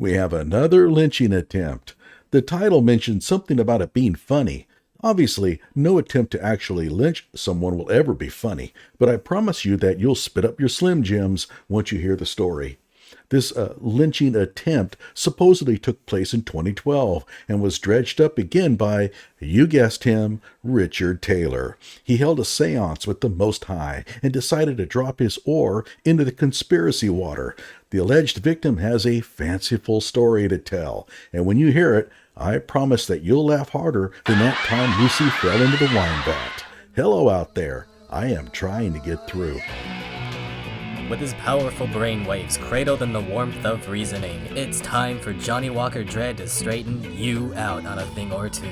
We have another lynching attempt. The title mentions something about it being funny. Obviously, no attempt to actually lynch someone will ever be funny, but I promise you that you'll spit up your Slim Jims once you hear the story. This lynching attempt supposedly took place in 2012 and was dredged up again by, you guessed him, Richard Taylor. He held a seance with the Most High and decided to drop his oar into the conspiracy water. The alleged victim has a fanciful story to tell, and when you hear it, I promise that you'll laugh harder than that time Lucy fell into the wine vat. Hello out there. I am trying to get through. With his powerful brainwaves cradled in the warmth of reasoning, it's time for Johnny Walker Dread to straighten you out on a thing or two.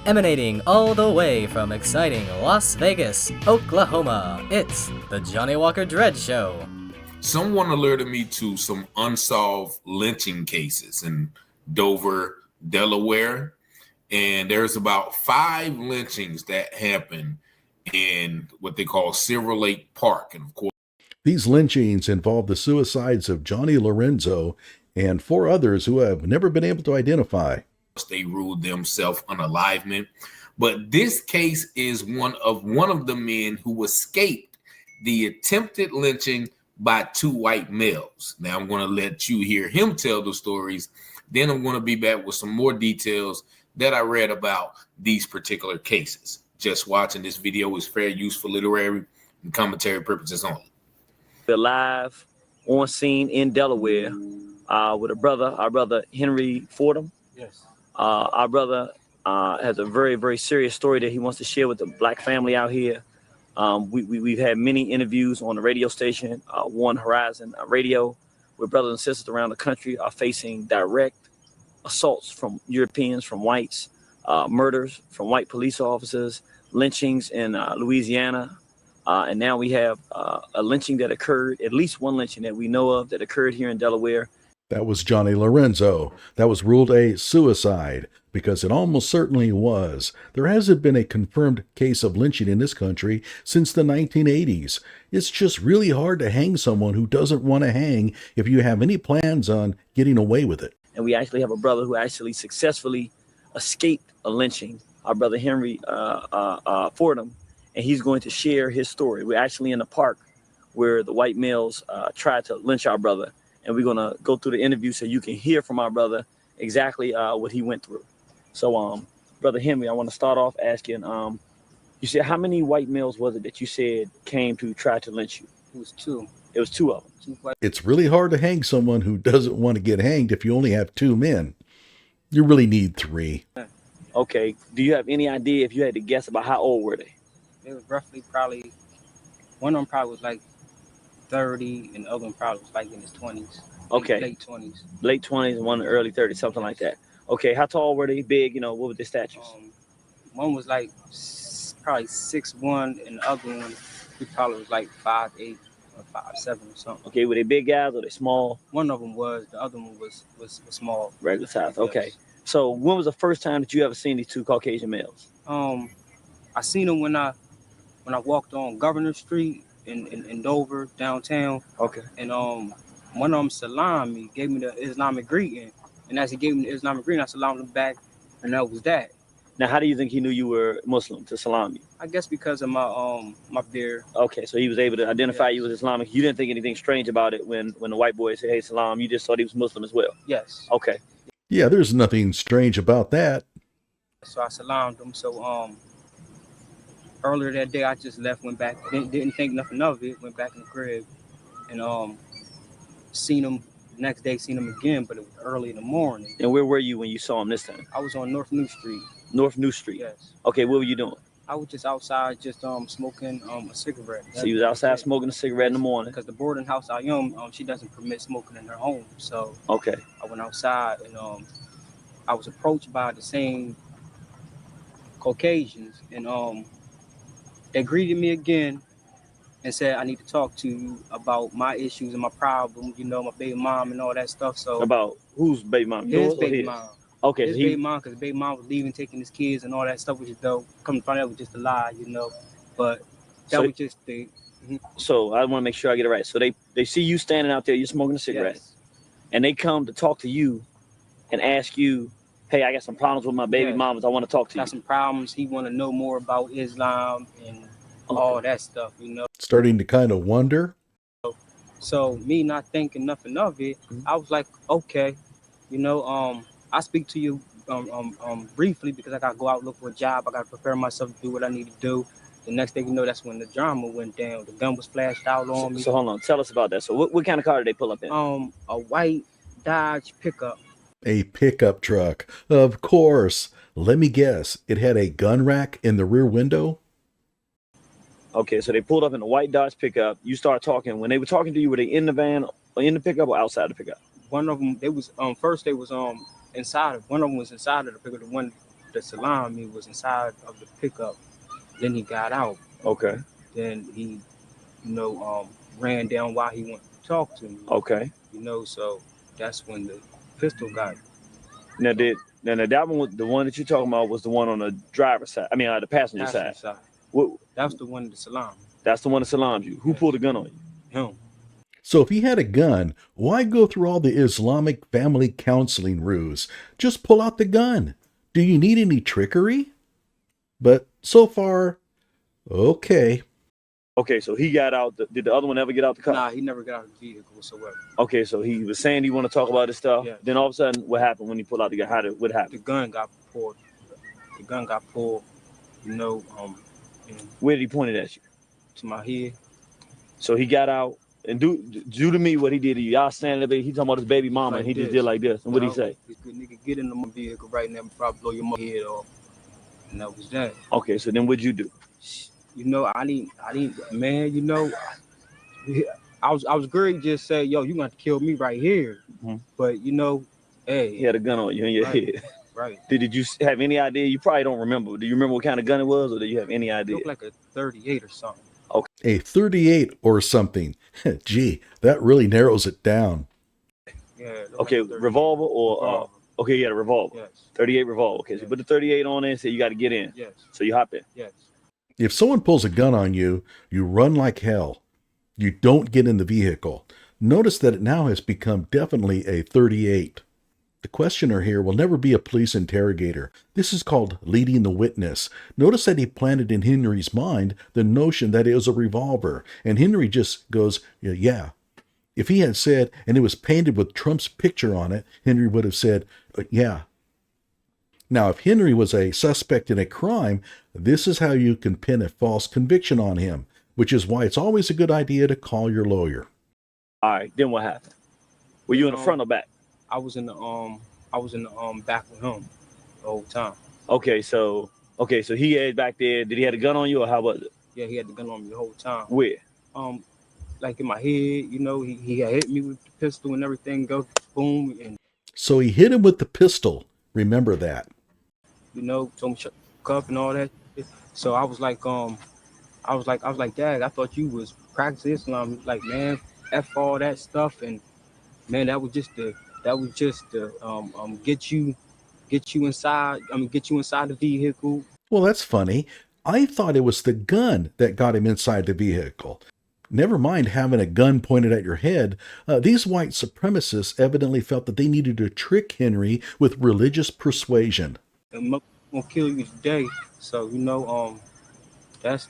Emanating all the way from exciting Las Vegas, Oklahoma, it's the Johnny Walker Dread Show. Someone alerted me to some unsolved lynching cases in Dover, Delaware, and there's about 5 lynchings that happen in what they call Silver Lake Park. And of course, these lynchings involve the suicides of Johnny Lorenzo and 4 others who have never been able to identify. They ruled them self-unalivement. But this case is one of the men who escaped the attempted lynching by 2 white males. Now I'm going to let you hear him tell the stories. Then I'm going to be back with some more details that I read about these particular cases. Just watching this video is fair use for literary and commentary purposes only. We're live on scene in Delaware with our brother Henry Fordham. Yes. Our brother has a very, very serious story that he wants to share with the black family out here. We've had many interviews on the radio station, One Horizon Radio, where brothers and sisters around the country are facing direct assaults from Europeans, from whites, murders from white police officers, lynchings in Louisiana. And now we have a lynching that occurred, at least one lynching that we know of that occurred here in Delaware. That was Johnny Lorenzo. That was ruled a suicide, because it almost certainly was. There hasn't been a confirmed case of lynching in this country since the 1980s. It's just really hard to hang someone who doesn't want to hang if you have any plans on getting away with it. And we actually have a brother who actually successfully escaped a lynching, our brother Henry Fordham, and he's going to share his story. We're actually in the park where the white males tried to lynch our brother. And we're going to go through the interview so you can hear from our brother exactly what he went through. So, Brother Henry, I want to start off asking, you said how many white males was it that you said came to try to lynch you? It was 2. It was 2 of them. It's really hard to hang someone who doesn't want to get hanged if you only have 2 men. You really need 3. Okay. Do you have any idea if you had to guess about how old were they? They was roughly probably, one of them probably was like 30 and the other one probably was like in his 20s. Okay. Late 20s. Late 20s and one in the early 30s, something like that. Okay. How tall were they? Big? What were their statures? One was like probably 6'1", and the other one he probably was like 5'8" or 5'7" or something. Okay. Were they big guys or they small? One of them was. The other one was small. Regular size. Okay. So when was the first time that you ever seen these 2 Caucasian males? I seen them when I walked on Governor Street in Dover downtown. Okay. And one of them salamed me, gave me the Islamic greeting, and as he gave me the Islamic greeting, I salamed him back, and that was that. Now, how do you think he knew you were Muslim to salam you? I guess because of my beard. Okay, so he was able to identify you as Islamic. You didn't think anything strange about it when the white boy said, "Hey, salam." You just thought he was Muslim as well. Yes. Okay. Yeah, there's nothing strange about that. So I salamed him. So earlier that day, I just left, went back, didn't think nothing of it, went back in the crib, and seen him the next day, seen him again, but it was early in the morning. And where were you when you saw him this time? I was on North New Street. North New Street? Yes. Okay, what were you doing? I was just outside, just smoking a cigarette. So you was outside smoking a cigarette in the morning? Because the boarding house I am, she doesn't permit smoking in her home. So okay, I went outside, and I was approached by the same Caucasians, and they greeted me again and said, I need to talk to you about my issues and my problems, my baby mom and all that stuff. So about whose baby mom? His baby mom. Okay. His baby mom, because baby mom was leaving, taking his kids and all that stuff, which is dope. Come to find out it was just a lie, But that was just the... So I want to make sure I get it right. So they see you standing out there, you're smoking a cigarette. Yes. and they come to talk to you and ask you, hey, I got some problems with my baby mamas. I want to talk to you. Got some problems. He want to know more about Islam and all that stuff, you know. Starting to kind of wonder. So me not thinking nothing of it, I was like, okay, you know, I speak to you briefly because I got to go out look for a job. I got to prepare myself to do what I need to do. The next thing you know, that's when the drama went down. The gun was flashed out on me. So hold on, tell us about that. So what kind of car did they pull up in? A white Dodge pickup. A pickup truck. Of course. Let me guess. It had a gun rack in the rear window? Okay, so they pulled up in a white Dodge pickup. You start talking. When they were talking to you, were they in the van, or in the pickup, or outside the pickup? One of them, they was first they was inside of, one of them was inside of the pickup. The one that salamed me was inside of the pickup. Then he got out. Okay. Then he, you know, ran down while he wanted to talk to me. Okay. You know, so that's when the pistol got. Now that one, the one that you're talking about, was the one on the driver's side. I mean, the passenger side. What? That was the one that salamed. That's the one that salamed you. Who pulled the gun on you? Him. So if he had a gun, why go through all the Islamic family counseling ruse? Just pull out the gun. Do you need any trickery? But so far, okay. Okay, so he got out. Did the other one ever get out the car? Nah, he never got out of the vehicle whatsoever. Okay, so he was saying he want to talk about this stuff. Yeah. Then all of a sudden, what happened when he pulled out the gun? What happened? The gun got pulled. The gun got pulled. You know, where did he point it at you? To my head. So he got out and do to me what he did to you. Y'all standing there, he talking about his baby mama, like and he this. just did like this. And what did he say? This good nigga, get in the vehicle right now before I blow your head off. And that was that. Okay, so then what'd you do? You know, I didn't, man. You know, I was great. Just say, yo, you got to kill me right here. Mm-hmm. But you know, hey, he had a gun on you in your head. Right. Did you have any idea? You probably don't remember. Do you remember what kind of gun it was, or do you have any idea? It looked like a 38 or something. Okay. A 38 or something. Gee, that really narrows it down. Yeah. Okay, like revolver or okay, you had a revolver. Yes. 38 revolver. Okay, so you put the 38 on there and say you got to get in. Yes. So you hop in. Yes. If someone pulls a gun on you, you run like hell. You don't get in the vehicle. Notice that it now has become definitely a 38. The questioner here will never be a police interrogator. This is called leading the witness. Notice that he planted in Henry's mind the notion that it was a revolver, and Henry just goes, yeah. If he had said, and it was painted with Trump's picture on it, Henry would have said, yeah. Now, if Henry was a suspect in a crime, this is how you can pin a false conviction on him, which is why it's always a good idea to call your lawyer. All right, then what happened? Were you in the front or back? I was in the back with him the whole time. Okay, so he had back there. Did he have a gun on you, or how was it? Yeah, he had the gun on me the whole time. Where? Like in my head, you know, he had hit me with the pistol and everything. Go boom, and so he hit him with the pistol. Remember that. You know, told me shut up and all that. So I was like, Dad, I thought you was practicing Islam. Like, man, F all that stuff, and man, that was just the get you inside. Get you inside the vehicle. Well, that's funny. I thought it was the gun that got him inside the vehicle. Never mind having a gun pointed at your head. These white supremacists evidently felt that they needed to trick Henry with religious persuasion. I'm gonna kill you today. So you know, that's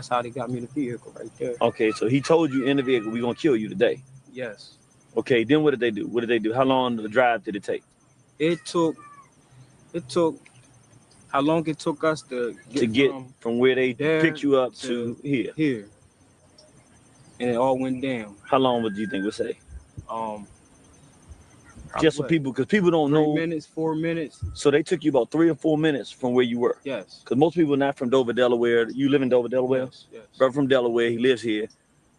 how they got me in the vehicle right there. Okay, so he told you in the vehicle, we're gonna kill you today. Yes. Okay, then what did they do? How long the drive did it take? It took how long it took us to get from where they picked you up to here. And it all went down. How long would you think would say? Just for people, because people don't know. 4 minutes. So they took you about 3 or 4 minutes from where you were. Yes. Because most people are not from Dover, Delaware. You live in Dover, Delaware? Yes. Brother from Delaware, he lives here.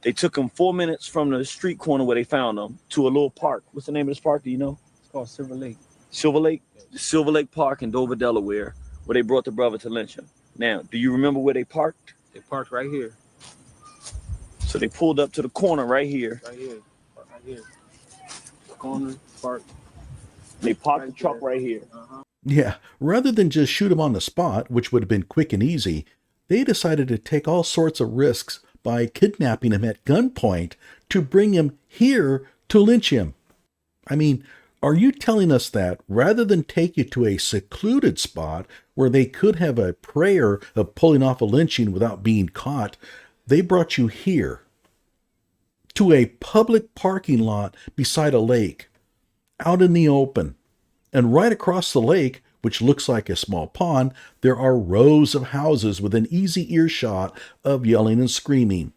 They took him 4 minutes from the street corner where they found him to a little park. What's the name of this park? Do you know? It's called Silver Lake. Silver Lake? Yes. Silver Lake Park in Dover, Delaware, where they brought the brother to lynch him. Now, do you remember where they parked? They parked right here. So they pulled up to the corner right here. Right here. Corner, park. They parked the truck right here. Uh-huh. Yeah, rather than just shoot him on the spot, which would have been quick and easy, they decided to take all sorts of risks by kidnapping him at gunpoint to bring him here to lynch him. I mean, are you telling us that rather than take you to a secluded spot where they could have a prayer of pulling off a lynching without being caught, they brought you here to a public parking lot beside a lake, out in the open, and right across the lake, which looks like a small pond, there are rows of houses within easy earshot of yelling and screaming.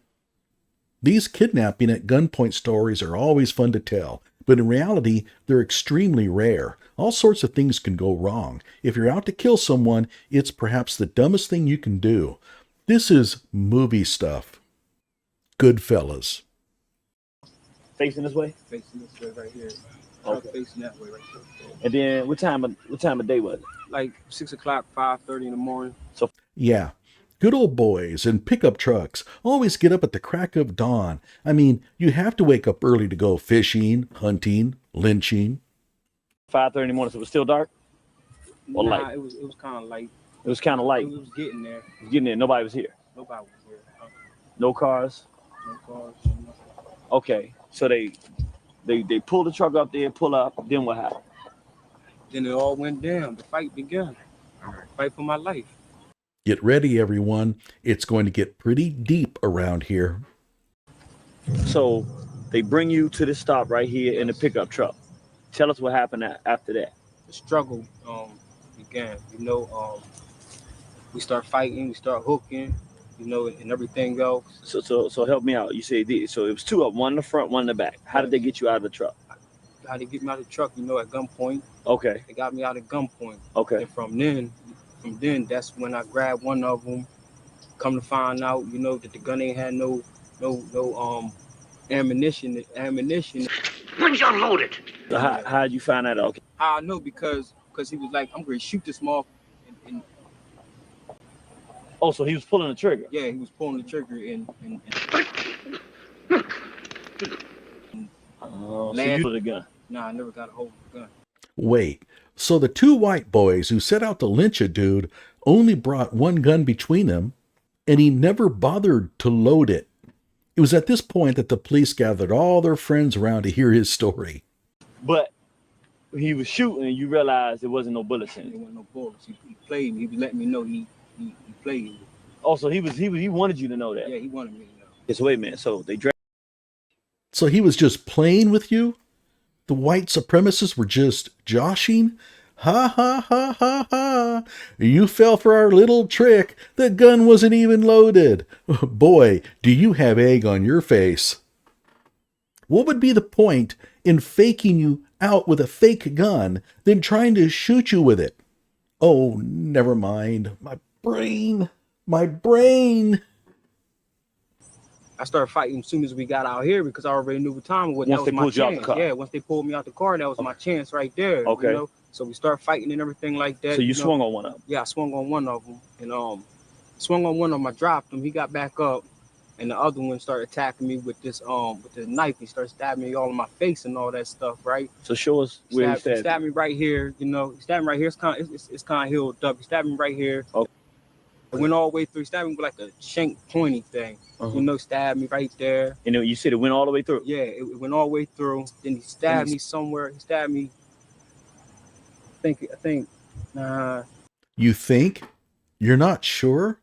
These kidnapping at gunpoint stories are always fun to tell, but in reality, they're extremely rare. All sorts of things can go wrong. If you're out to kill someone, it's perhaps the dumbest thing you can do. This is movie stuff. Goodfellas. Facing this way? Facing this way right here. Okay. Facing that way right there. And then what time of day was it? Like 6 o'clock, 5:30 in the morning. Yeah. Good old boys in pickup trucks always get up at the crack of dawn. I mean, you have to wake up early to go fishing, hunting, lynching. 5:30 in the morning, so it was still dark? Or Nah, light? it was kind of light. It was kind of light. It was getting there. It was getting there. Nobody was here. Nobody was here. No cars. No cars. Okay. So they pull the truck up there, pull up. Then what happened? Then it all went down. The fight began. Fight for my life. Get ready, everyone. It's going to get pretty deep around here. So they bring you to this stop right here in the pickup truck. Tell us what happened after that. The struggle began. We start fighting. We start hooking. And everything else. So help me out. You say so it was two of them, one in the front, one in the back. How did they get you out of the truck? How they get me out of the truck? At gunpoint. Okay. They got me out at gunpoint. Okay. And from then, that's when I grabbed one of them. Come to find out, that the gun ain't had no ammunition. When's you unloaded? So how did you find that out? Okay. I know because he was like, I'm going to shoot this motherfucker. And Oh, so he was pulling the trigger. yeah, he was pulling the trigger and So you pulled the gun. Nah, I never got a hold of the gun. Wait, so the two white boys who set out to lynch a dude only brought one gun between them, and he never bothered to load it. It was at this point that the police gathered all their friends around to hear his story. But he was shooting, and you realized there wasn't no bullets in There it. wasn't no bullets. He played me. He was letting me know he played me. Also, he wanted you to know that. Yeah, he wanted me to know. So wait a minute. So they dragged. So he was just playing with you? The white supremacists were just joshing? Ha ha ha ha ha! You fell for our little trick. The gun wasn't even loaded. Boy, do you have egg on your face. What would be the point in faking you out with a fake gun than trying to shoot you with it? Oh, never mind. My brain. I started fighting as soon as we got out here because I already knew what time it was. Once That was they my pulled you out the chance. car. Yeah, once they pulled me out the car, that was my chance right there. Okay. So we started fighting and everything like that. So you swung on one of them. Yeah, I swung on one of them, and swung on one of them. I dropped him. He got back up, and the other one started attacking me with this knife. He started stabbing me all in my face and all that stuff. Right. So show us where he stabbed. Stabbed me right here. He stabbed me right here. It's kind of healed up. He stabbed me right here. Okay. It went all the way through. He stabbed me with like a shank pointy thing. Stabbed me right there. And you said it went all the way through. Yeah, it went all the way through. Then he stabbed me somewhere. He stabbed me. I think. You think? You're not sure?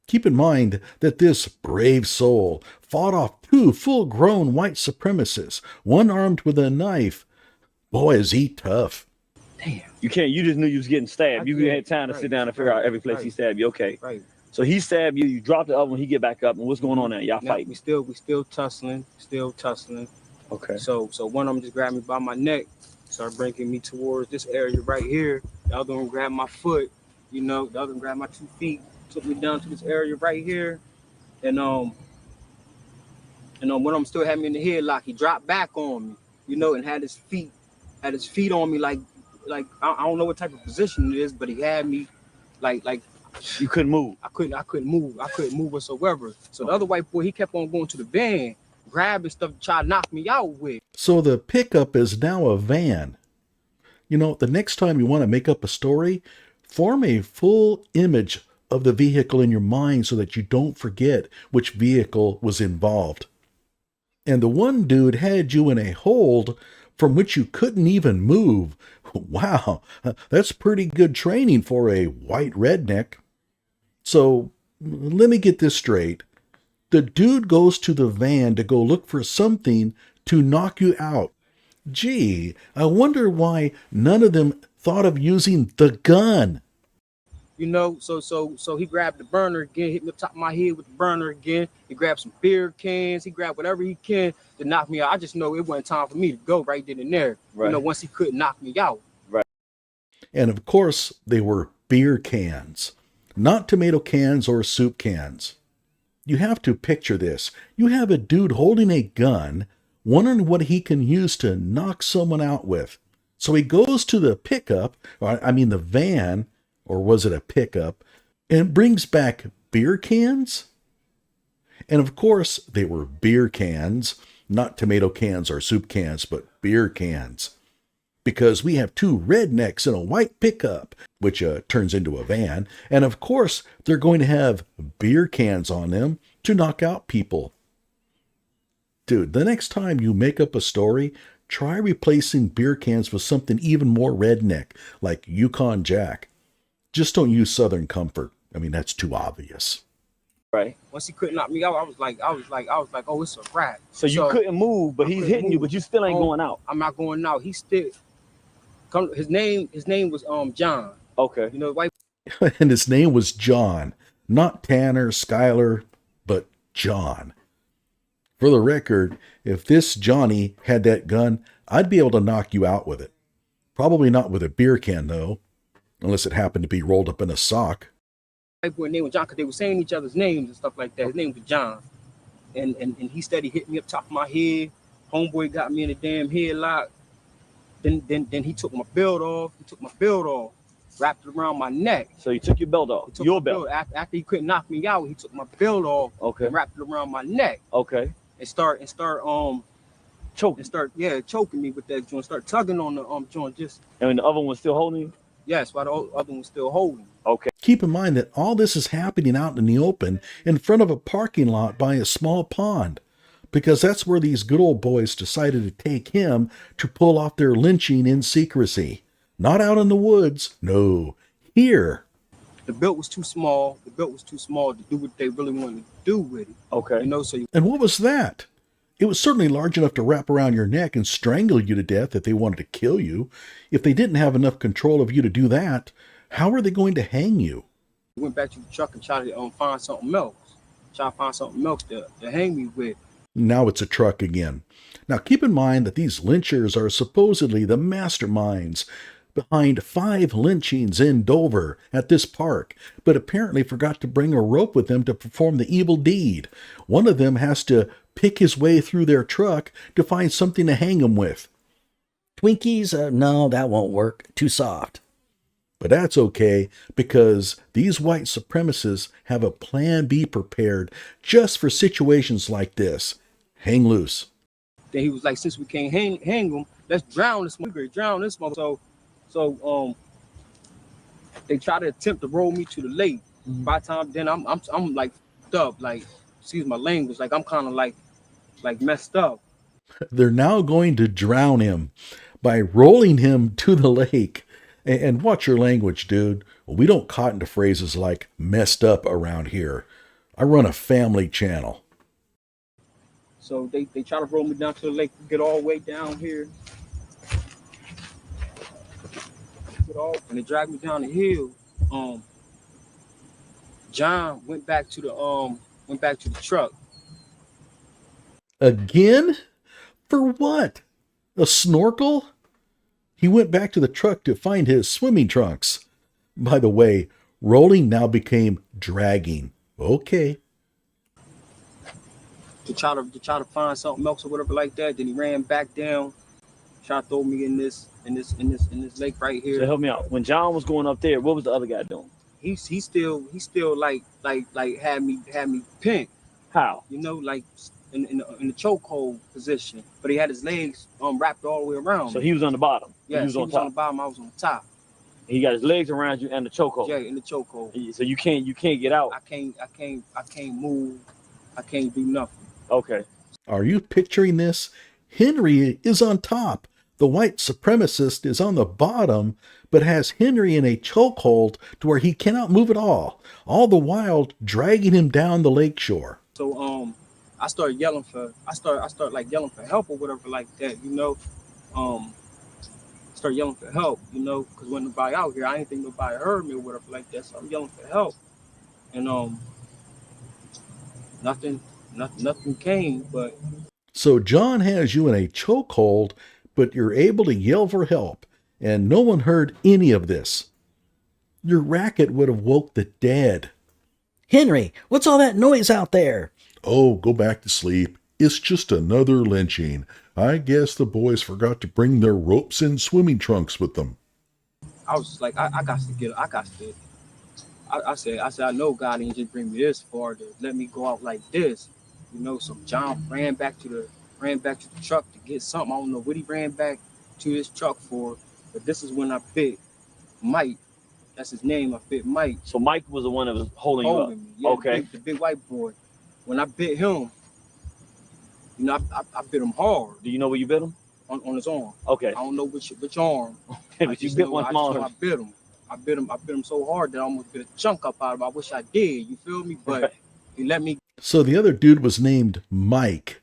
Keep in mind that this brave soul fought off two full-grown white supremacists, one armed with a knife. Boy, is he tough. Damn. You just knew you was getting stabbed. You did. had time to sit down and figure out every place he stabbed you. Okay. Right. So he stabbed you. You dropped the other one. He get back up. And what's going on now? Y'all Now, fighting? we still tussling. Okay. So one of them just grabbed me by my neck, started bringing me towards this area right here. The other one grabbed my foot. The other one grabbed my 2 feet, took me down to this area right here, and one of them still had me in the headlock. He dropped back on me, and had his feet on me like I don't know what type of position it is, but he had me like You couldn't move. I couldn't move whatsoever. So the other white boy, he kept on going to the van, grabbing stuff to try to knock me out with. So the pickup is now a van. The next time you want to make up a story, form a full image of the vehicle in your mind so that you don't forget which vehicle was involved. And the one dude had you in a hold from which you couldn't even move. Wow, that's pretty good training for a white redneck. So, let me get this straight. The dude goes to the van to go look for something to knock you out. Gee, I wonder why none of them thought of using the gun. You know, so he grabbed the burner again, hit me up top of my head with the burner again. He grabbed some beer cans, he grabbed whatever he can to knock me out. I just know it wasn't time for me to go right then and there. Right. You know, once he couldn't knock me out. Right. And of course, they were beer cans, not tomato cans or soup cans. You have to picture this. You have a dude holding a gun, wondering what he can use to knock someone out with. So he goes to the pickup, the van, or was it a pickup, and brings back beer cans? And of course, they were beer cans, not tomato cans or soup cans, but beer cans. Because we have two rednecks in a white pickup, which turns into a van, and of course, they're going to have beer cans on them to knock out people. Dude, the next time you make up a story, try replacing beer cans with something even more redneck, like Yukon Jack. Just don't use Southern Comfort. I mean, that's too obvious. Right. Once he couldn't knock me out, I was like, oh, it's a wrap. So you couldn't move, but he's hitting you, but you still ain't going out. I'm not going out. He still his name was John. Okay. You know, white. And his name was John. Not Tanner, Skyler, but John. For the record, if this Johnny had that gun, I'd be able to knock you out with it. Probably not with a beer can, though. Unless it happened to be rolled up in a sock. White boy name was John because they were saying each other's names and stuff like that. His name was John. And he steady hit me up top of my head. Homeboy got me in a damn headlock. Then he took my belt off. Wrapped it around my neck. So you took your belt off. Your belt. After he couldn't knock me out, he took my belt off. Okay. And wrapped it around my neck. Okay. And start choking. And choking me with that joint. Start tugging on the joint just. And the other one was still holding you? Yes, while the other one was still holding. Okay. Keep in mind that all this is happening out in the open in front of a parking lot by a small pond, because that's where these good old boys decided to take him to pull off their lynching in secrecy. Not out in the woods. No, here. The belt was too small. The belt was too small to do what they really wanted to do with it. Okay. You know, so And what was that? It was certainly large enough to wrap around your neck and strangle you to death if they wanted to kill you. If they didn't have enough control of you to do that, how are they going to hang you? We went back to the truck and tried to find something else. Try to find something else to hang me with. Now it's a truck again. Now keep in mind that these lynchers are supposedly the masterminds behind 5 lynchings in Dover at this park, but apparently forgot to bring a rope with them to perform the evil deed. One of them has to pick his way through their truck to find something to hang him with. Twinkies? No, that won't work. Too soft. But that's okay, because these white supremacists have a plan B prepared just for situations like this. Hang loose. Then he was like, since we can't hang him, let's drown this mother. So they try to attempt to roll me to the lake. Mm-hmm. By the time then I'm like fucked up, like excuse my language, like I'm kind of like messed up. They're now going to drown him by rolling him to the lake. And watch your language, dude. We don't cotton to phrases like messed up around here. I run a family channel. So they try to roll me down to the lake, get all the way down here. And they dragged me down the hill. John went back to the truck. Again? For what? A snorkel? He went back to the truck to find his swimming trunks. By the way, rolling now became dragging. Okay. To try to find something else or whatever like that. Then he ran back down, tried to throw me in this lake right here. So help me out. When John was going up there, what was the other guy doing? He still like had me pinned. How? You know, like in the chokehold position, but he had his legs wrapped all the way around. So he was on the bottom. Yeah, he was on the bottom. I was on the top. He got his legs around you and the chokehold. Yeah, in the chokehold. So you can't get out. I can't move. I can't do nothing. Okay. Are you picturing this? Henry is on top. The white supremacist is on the bottom, but has Henry in a chokehold to where he cannot move at all the while dragging him down the lakeshore. So I started yelling for like yelling for help or whatever like that, you know. Start yelling for help, you know, because when nobody out here, I didn't think nobody heard me or whatever like that. So I'm yelling for help. And nothing came, but So John has you in a chokehold, but you're able to yell for help, and no one heard any of this. Your racket would have woke the dead. Henry, what's all that noise out there? Oh, go back to sleep. It's just another lynching. I guess the boys forgot to bring their ropes and swimming trunks with them. I was just like, I got to get, I said, I know God didn't just bring me this far to let me go out like this, you know. So John ran back to the truck to get something. I don't know what he ran back to his truck for, but this is when I bit Mike. That's his name. I bit Mike. So Mike was the one that was holding you up. Me. Yeah, okay. The big white boy. When I bit him, you know, I bit him hard. Do you know where you bit him? On his arm. Okay. I don't know which arm. Okay, but you bit one arm. I bit him. I bit him so hard that I almost bit a chunk up out of him. I wish I did. You feel me? But he let me. So the other dude was named Mike.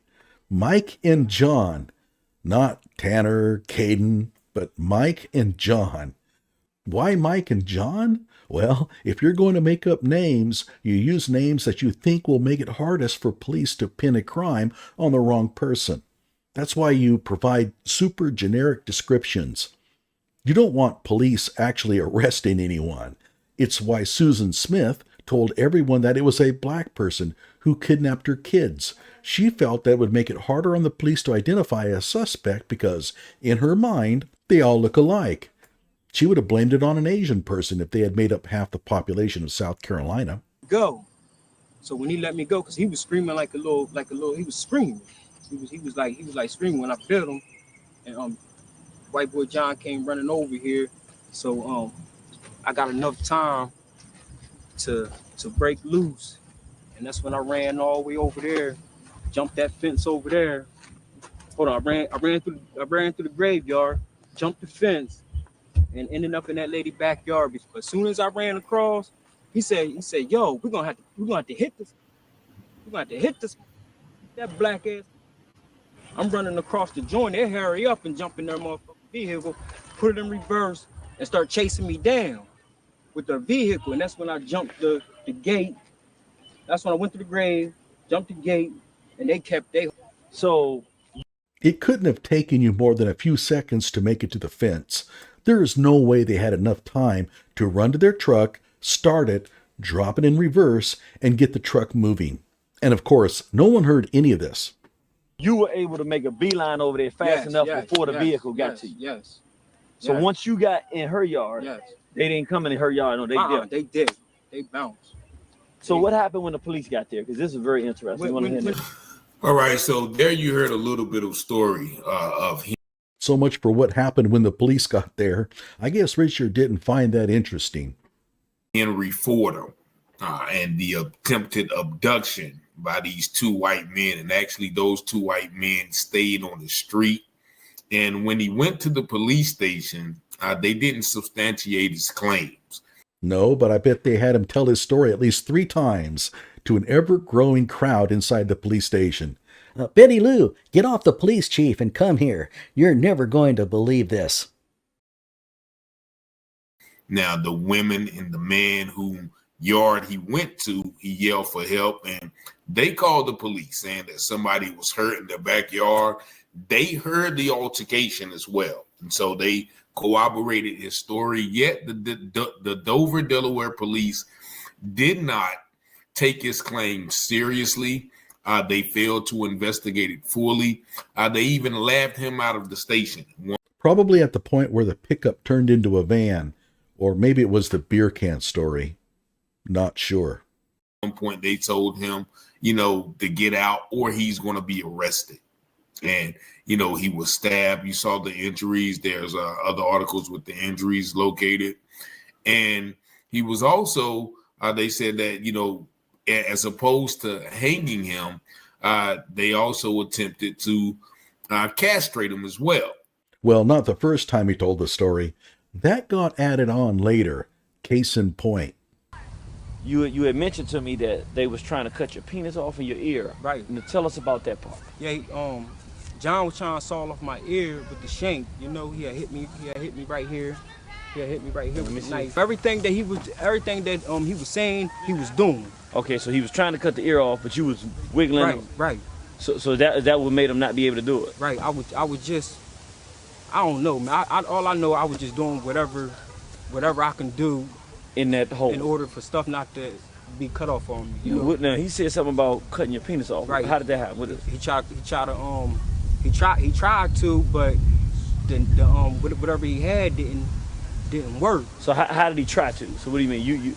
Mike and John. Not Tanner, Caden, but Mike and John. Why Mike and John? Well, if you're going to make up names, you use names that you think will make it hardest for police to pin a crime on the wrong person. That's why you provide super generic descriptions. You don't want police actually arresting anyone. It's why Susan Smith told everyone that it was a black person who kidnapped her kids. She felt that would make it harder on the police to identify a suspect because, in her mind, they all look alike. She would have blamed it on an Asian person if they had made up half the population of South Carolina. Go. So when he let me go, because he was screaming like a little, he was screaming. He was like screaming when I bit him, and white boy John came running over here. So I got enough time to break loose, and that's when I ran all the way over there, jumped that fence over there. Hold on, I ran through the graveyard, jumped the fence, and ended up in that lady backyard. Because as soon as I ran across, he said, "Yo, we're gonna have to hit this. We're gonna have to hit this. That black ass." I'm running across the joint. They hurry up and jump in their motherfucking vehicle, put it in reverse, and start chasing me down with their vehicle. And that's when I jumped the gate. That's when I went to the grave, jumped the gate, and they kept So it couldn't have taken you more than a few seconds to make it to the fence. There is no way they had enough time to run to their truck, start it, drop it in reverse, and get the truck moving. And of course, no one heard any of this. You were able to make a beeline over there fast enough before the vehicle got to you. Yes. So once you got in her yard, they didn't come in her yard. No, they did. They bounced. So what happened when the police got there? Because this is very interesting. All right, so there you heard a little bit of story of him. So much for what happened when the police got there. I guess Richard didn't find that interesting. Henry Fordham and the attempted abduction by these two white men. And actually, those two white men stayed on the street. And when he went to the police station, they didn't substantiate his claims. No, but I bet they had him tell his story at least 3 times to an ever-growing crowd inside the police station. Betty Lou, get off the police chief and come here. You're never going to believe this. Now, the women and the man whom yard he went to, he yelled for help, and they called the police saying that somebody was hurt in their backyard. They heard the altercation as well, and so they corroborated his story. Yet the Dover, Delaware police did not take his claim seriously. They failed to investigate it fully. They even laughed him out of the station. Probably at the point where the pickup turned into a van, or maybe it was the beer can story. Not sure. At one point, they told him, to get out or he's going to be arrested. And, he was stabbed. You saw the injuries. There's other articles with the injuries located. And he was also, they said that, as opposed to hanging him, they also attempted to castrate him as well. Well, not the first time he told the story. That got added on later. Case in point. You had mentioned to me that they was trying to cut your penis off in your ear. Right. And tell us about that part. Yeah, John was trying to saw off my ear with the shank. You know, he had hit me right here. He had hit me right here with the knife. Everything that he was saying, he was doing. Okay, so he was trying to cut the ear off, but you was wiggling. Right, him. right. So that would made him not be able to do it. Right. I would just, I don't know, man. All I know, I was just doing whatever I can do In that hole. in order for stuff not to be cut off on me. You know? Now he said something about cutting your penis off. Right. How did that happen? He tried to, but whatever he had didn't work. So how did he try to? So what do you mean? You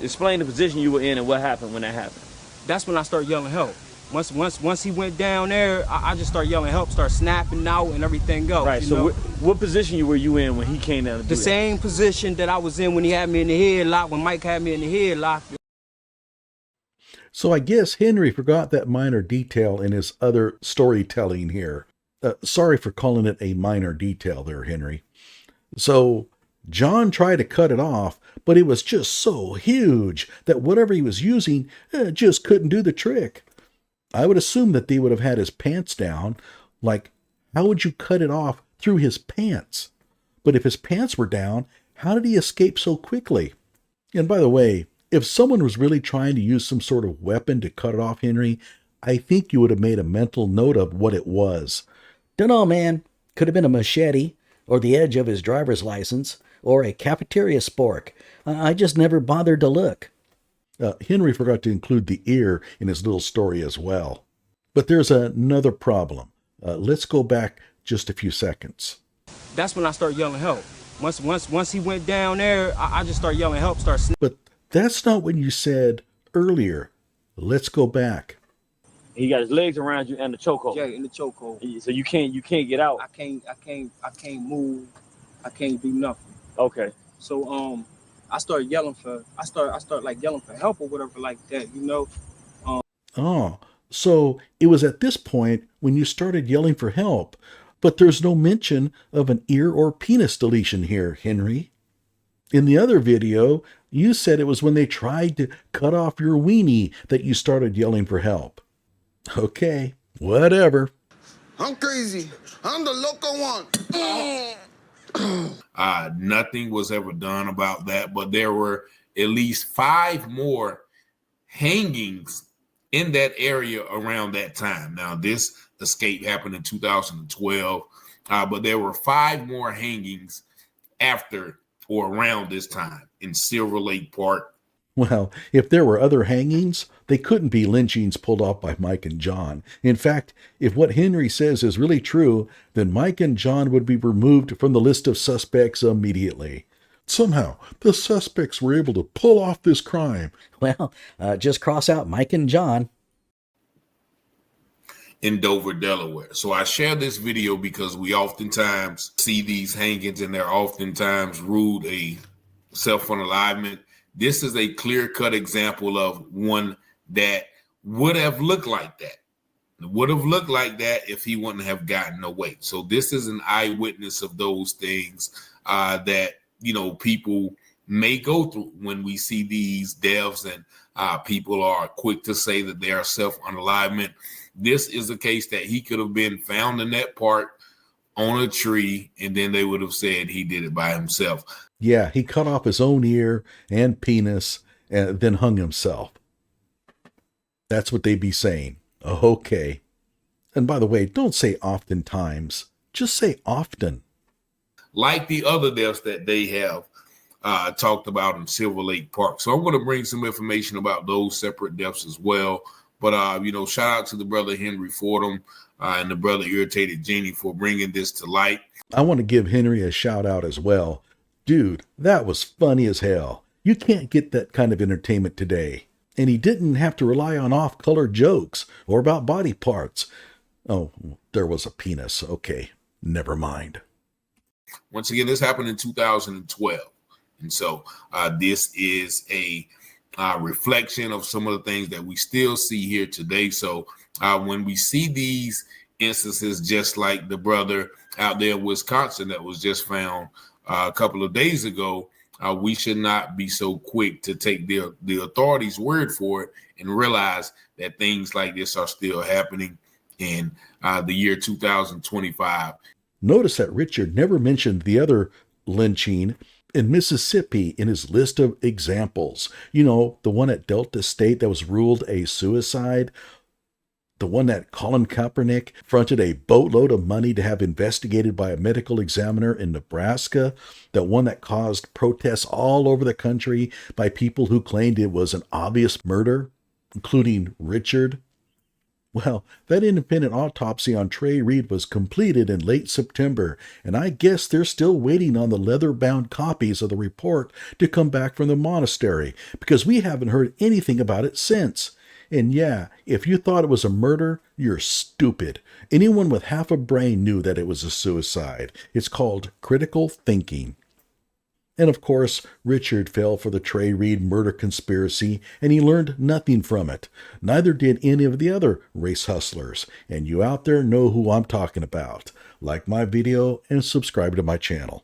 explain the position you were in and what happened when that happened. That's when I started yelling help. Once he went down there, I just started yelling help, started snapping out and everything else. Right. So what position were you in when he came down to do the that? same position that I was in when he had me in the headlock, when Mike had me in the headlock. So I guess Henry forgot that minor detail in his other storytelling here. Sorry for calling it a minor detail there, Henry. So John tried to cut it off, but it was just so huge that whatever he was using just couldn't do the trick. I would assume that they would have had his pants down. Like, how would you cut it off through his pants? But if his pants were down, how did he escape so quickly? And by the way, if someone was really trying to use some sort of weapon to cut it off, Henry, I think you would have made a mental note of what it was. Dunno, man. Could have been a machete, or the edge of his driver's license, or a cafeteria spork. I just never bothered to look. Henry forgot to include the ear in his little story as well. But there's another problem. Let's go back just a few seconds. That's when I started yelling help. Once he went down there, I just started yelling help, But that's not what you said earlier. Let's go back. He got his legs around you and the chokehold. Yeah, in the chokehold. So you can't get out. I can't move. I can't do nothing. Okay. So I started yelling for help or whatever like that, you know. Oh, so it was at this point when you started yelling for help, but there's no mention of an ear or penis deletion here, Henry. In the other video, you said it was when they tried to cut off your weenie that you started yelling for help. Okay, whatever. I'm crazy. I'm the local one. Nothing was ever done about that, but there were at least 5 more hangings in that area around that time. Now, this escape happened in 2012, but there were 5 more hangings after or around this time in Silver Lake Park. Well, if there were other hangings, they couldn't be lynchings pulled off by Mike and John. In fact, if what Henry says is really true, then Mike and John would be removed from the list of suspects immediately. Somehow, the suspects were able to pull off this crime. Well, just cross out Mike and John. In Dover, Delaware. So I share this video because we oftentimes see these hangings and they're oftentimes ruled a self-unalivement. This is a clear-cut example of one that would have looked like that. It would have looked like that if he wouldn't have gotten away. So this is an eyewitness of those things that, you know, people may go through when we see these deaths, and people are quick to say that they are self-unalivement. This is a case that he could have been found in that park on a tree, and then they would have said he did it by himself. Yeah, he cut off his own ear and penis and then hung himself. That's what they'd be saying. Okay. And by the way, don't say oftentimes. Just say often. Like the other deaths that they have talked about in Silver Lake Park. So I'm going to bring some information about those separate deaths as well. But, you know, shout out to the brother Henry Fordham and the brother Irritated Genie for bringing this to light. I want to give Henry a shout out as well. Dude, that was funny as hell. You can't get that kind of entertainment today. And he didn't have to rely on off-color jokes or about body parts. Oh, there was a penis. Okay, never mind. Once again, this happened in 2012. And so this is a reflection of some of the things that we still see here today. So when we see these instances, just like the brother out there in Wisconsin that was just found a couple of days ago. We should not be so quick to take the authorities' word for it and realize that things like this are still happening in the year 2025. Notice that Richard never mentioned the other lynching in Mississippi in his list of examples. You know, the one at Delta State that was ruled a suicide. The one that Colin Kaepernick fronted a boatload of money to have investigated by a medical examiner in Nebraska. That one that caused protests all over the country by people who claimed it was an obvious murder, including Richard. Well, that independent autopsy on Trey Reed was completed in late September, and I guess they're still waiting on the leather-bound copies of the report to come back from the monastery, because we haven't heard anything about it since. And yeah, if you thought it was a murder, you're stupid. Anyone with half a brain knew that it was a suicide. It's called critical thinking. And of course, Richard fell for the Trey Reed murder conspiracy, and he learned nothing from it. Neither did any of the other race hustlers. And you out there know who I'm talking about. Like my video and subscribe to my channel.